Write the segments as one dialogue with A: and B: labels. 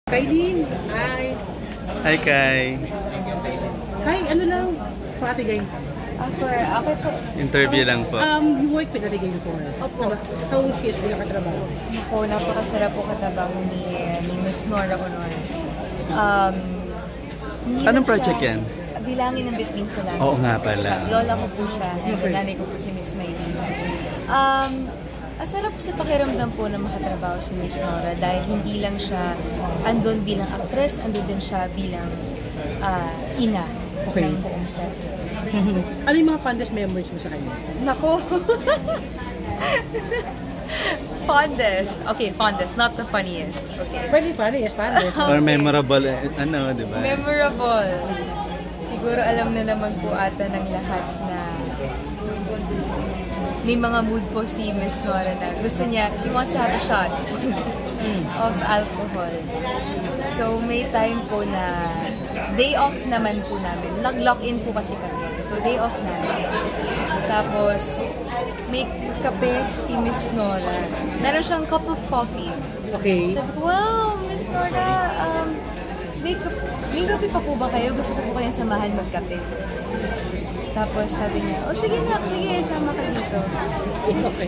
A: Kailin, hi.
B: Hi, Kai.
A: Kai, ano lang, for Ate Gay.
C: Ako po.
B: Interview lang po.
A: You worked with Ate Gay before.
C: Opo.
A: How was she bilang katrabaho?
C: Ako, napakasarap po katrabaho ni Miss Nora Honor.
B: Anong project yan?
C: Bilangin ng Bituin sa Langit.
B: Oo nga pala.
C: Lola ko po siya. And nanay ko po si Miss Maylene. Asarap sa pakiramdam po na makatrabaho si Miss Nora dahil hindi lang siya andun bilang actress, andun din siya bilang ina ng buong set.
A: Ano yung mga fondest memories mo sa kanya?
C: Nako! Fondest. Okay, fondest. Not the funniest. Okay.
A: Pwede funny, yes, fondest.
B: Or memorable, ano, di ba?
C: Memorable. Siguro alam na naman po ata ng lahat na may mga mood po si Miss Nora na gusto niya, she wants to have a shot of alcohol. So may time po na day off naman po namin. Nag-lock in po kasi kami. So day off namin. Tapos may kape si Miss Nora. Meron siyang cup of coffee.
A: Okay.
C: Sabi ko, wow, Miss Nora, may kape pa po ba kayo? Gusto ko po kayong samahan magkape. Tapos sabi niya, oh sige na, sige, sama kayo dito.
A: Okay.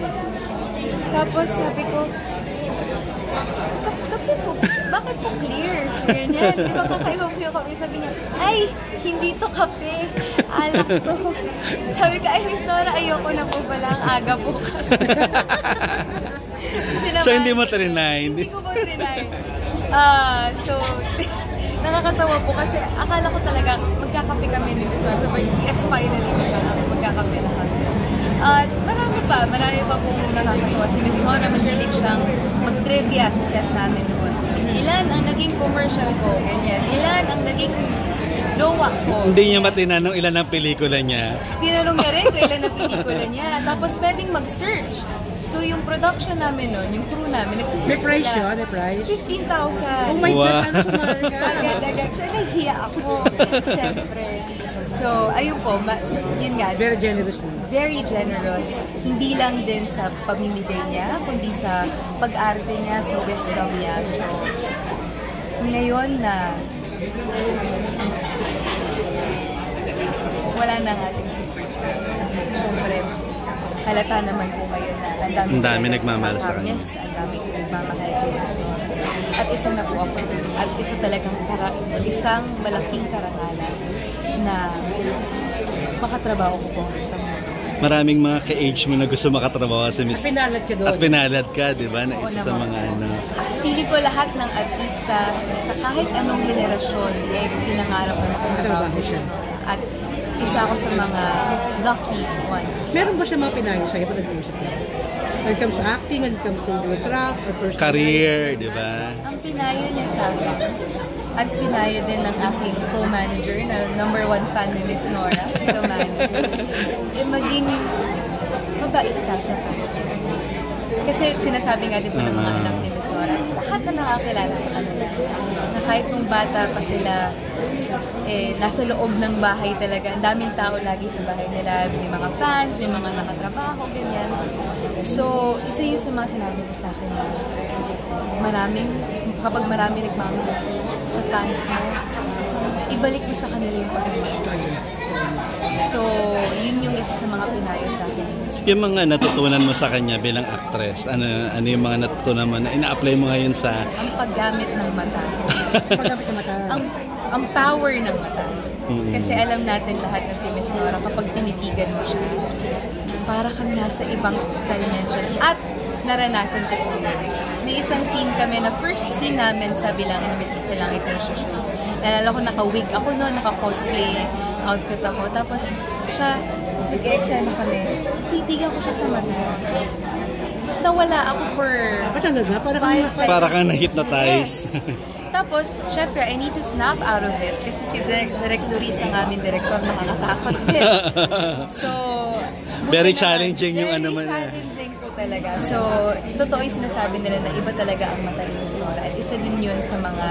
C: Tapos sabi ko, kape po, bakit po clear? Ganyan, di ba kakaiba po yung kape? Sabi niya, ay, hindi to kape, alak to. Sabi ko, ay Miss Nora, ayoko na po pala, ang aga po kasi.
B: So hindi mo trinay?
C: Hindi ko po trinay. So, nakakatawa po kasi akala ko talaga magkakape kami ni Miss Nora. So, yes, finally magkakape na kami. Marami pa pong nakakatawa. Si Miss Nora, mahilig siyang mag-trivia sa set namin noon. Ilan ang naging commercial ko, ganyan. Ilan ang naging jowa ko.
B: Hindi niya matinanong ilan ang pelikula niya.
C: Tinanong niya rin kung ilan ang pelikula niya. Tapos pwedeng mag-search. So yung production namin noon, yung crew namin, nagsisearch
A: May price siya? May price?
C: 15,000.
A: Oh my
B: Wow.
A: God, ano sumali ka?
C: Agad-agad. Siya, nahiya ako. Siyempre. So, ayun po, yun nga.
A: Very generous mo.
C: Very generous. Hindi lang din sa pamimigay niya, kundi sa pag-arte niya, sa wisdom niya. So, ngayon na wala na ng ating superstar. Siyempre, halata naman po ngayon na
B: ang dami nagmamahal sa kanya.
C: Yes, ang dami nagmamahal kay Miss Nora. At isa na po ako. At isa talagang isang malaking karangalan na makatrabaho ko po sa mga.
B: Maraming mga ka-age mo na gusto makatrabaho sa Miss.
A: At pinalad ka doon.
B: At pinalad ka, di ba? Na isa sa mga ano.
C: Feeling ko lahat ng artista sa kahit anong generasyon ay pinangarap na makatrabaho sa siya. At isa ako sa mga lucky ones.
A: Meron ba siya mga pinayo sa'yo pag nag-uusap ka? When it comes to acting, when it comes to your craft, or personal
B: Career, di ba?
C: Ang pinayo niya sa akin, at pinayo din ng aking co-manager na #1 fan ni Miss Nora, co-manager, maging mabait ka sa fans mo. Kasi sinasabi nga din po ng mga anak ni Miss Nora, lahat na nakakilala sa kanila, na kahit nung bata pa sila, nasa loob ng bahay talaga. Ang daming tao lagi sa bahay nila. May mga fans, may mga nakatrabaho, ganyan. So, isa yun sa mga sinabi ko sa akin na kapag marami nagmamahal sa fans mo, ibalik mo sa kanila yung pagmamahal. So, yun yung isa sa mga pinayo sa akin.
B: Yung mga natutunan mo sa kanya bilang actress, ano yung mga natutunan mo na ina-apply mo ngayon sa...
C: Ang paggamit ng mata.
A: paggamit ng mata.
C: Ang power ng mata. Kasi alam natin lahat na si Miss Nora, kapag tinitigan mo siya, para kang nasa ibang dimension. At naranasan ko po yun. May isang scene kami na first scene namin sa Bilangin ng Bituin sa Langit na shoot. Nalala ko, naka-wig ako noon, naka-cosplay outfit ako. Tapos siya, tapos nag-e-eksena kami. Tapos titigan ko siya sa mata. Tapos nawala ako for 5 seconds.
B: Para kang na-hypnotize.
C: Yes. Tapos, syempre, I need to snap out of it. Kasi si Direk Lurisa ng aming director, nakakatakot din. So,
B: very challenging yung ano man.
C: Very challenging po talaga. So, totoo yung sinasabi nila na iba talaga ang mata ni Miss Nora. At isa din yun sa mga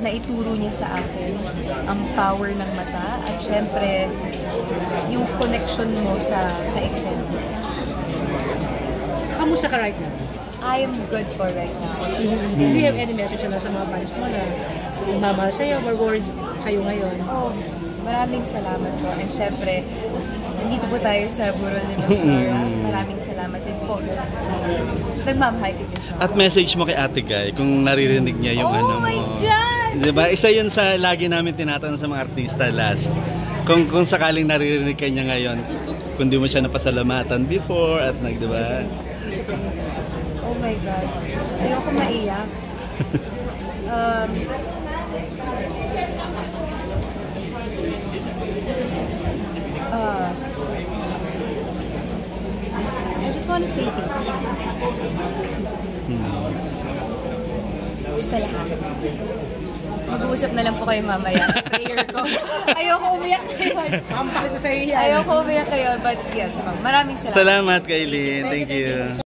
C: naituro niya sa akin, ang power ng mata. At syempre, yung connection mo sa ka-eksena.
A: Kamusta ka right now?
C: I am good for right now.
A: Do you have any message na sa mga fans mo na nagmamahal sa'yo or worried sa'yo ngayon?
C: Oh, maraming salamat po. And syempre, nandito po tayo sa Burol ni Miss Nora. Maraming salamat din po sa nagmamahal kay Miss Nora.
B: At message mo kay Ate Guy kung naririnig niya yung ano mo.
C: Oh my God!
B: Diba? Isa yun sa lagi namin tinatanong sa mga artista last. Kung sakaling naririnig ka niya ngayon, kung di mo siya napasalamatan before at diba?
C: Oh my God. Ayoko maiyak. I just want to say thank you. Sa lahat. Mag-uusap na lang po kayo mamaya sa prayer ko. Ayoko umiyak ngayon.
A: Pakita sa'yo yan.
C: Ayoko umiyak ngayon, but yan. Maraming salamat.
B: Salamat, Kailin. Thank you.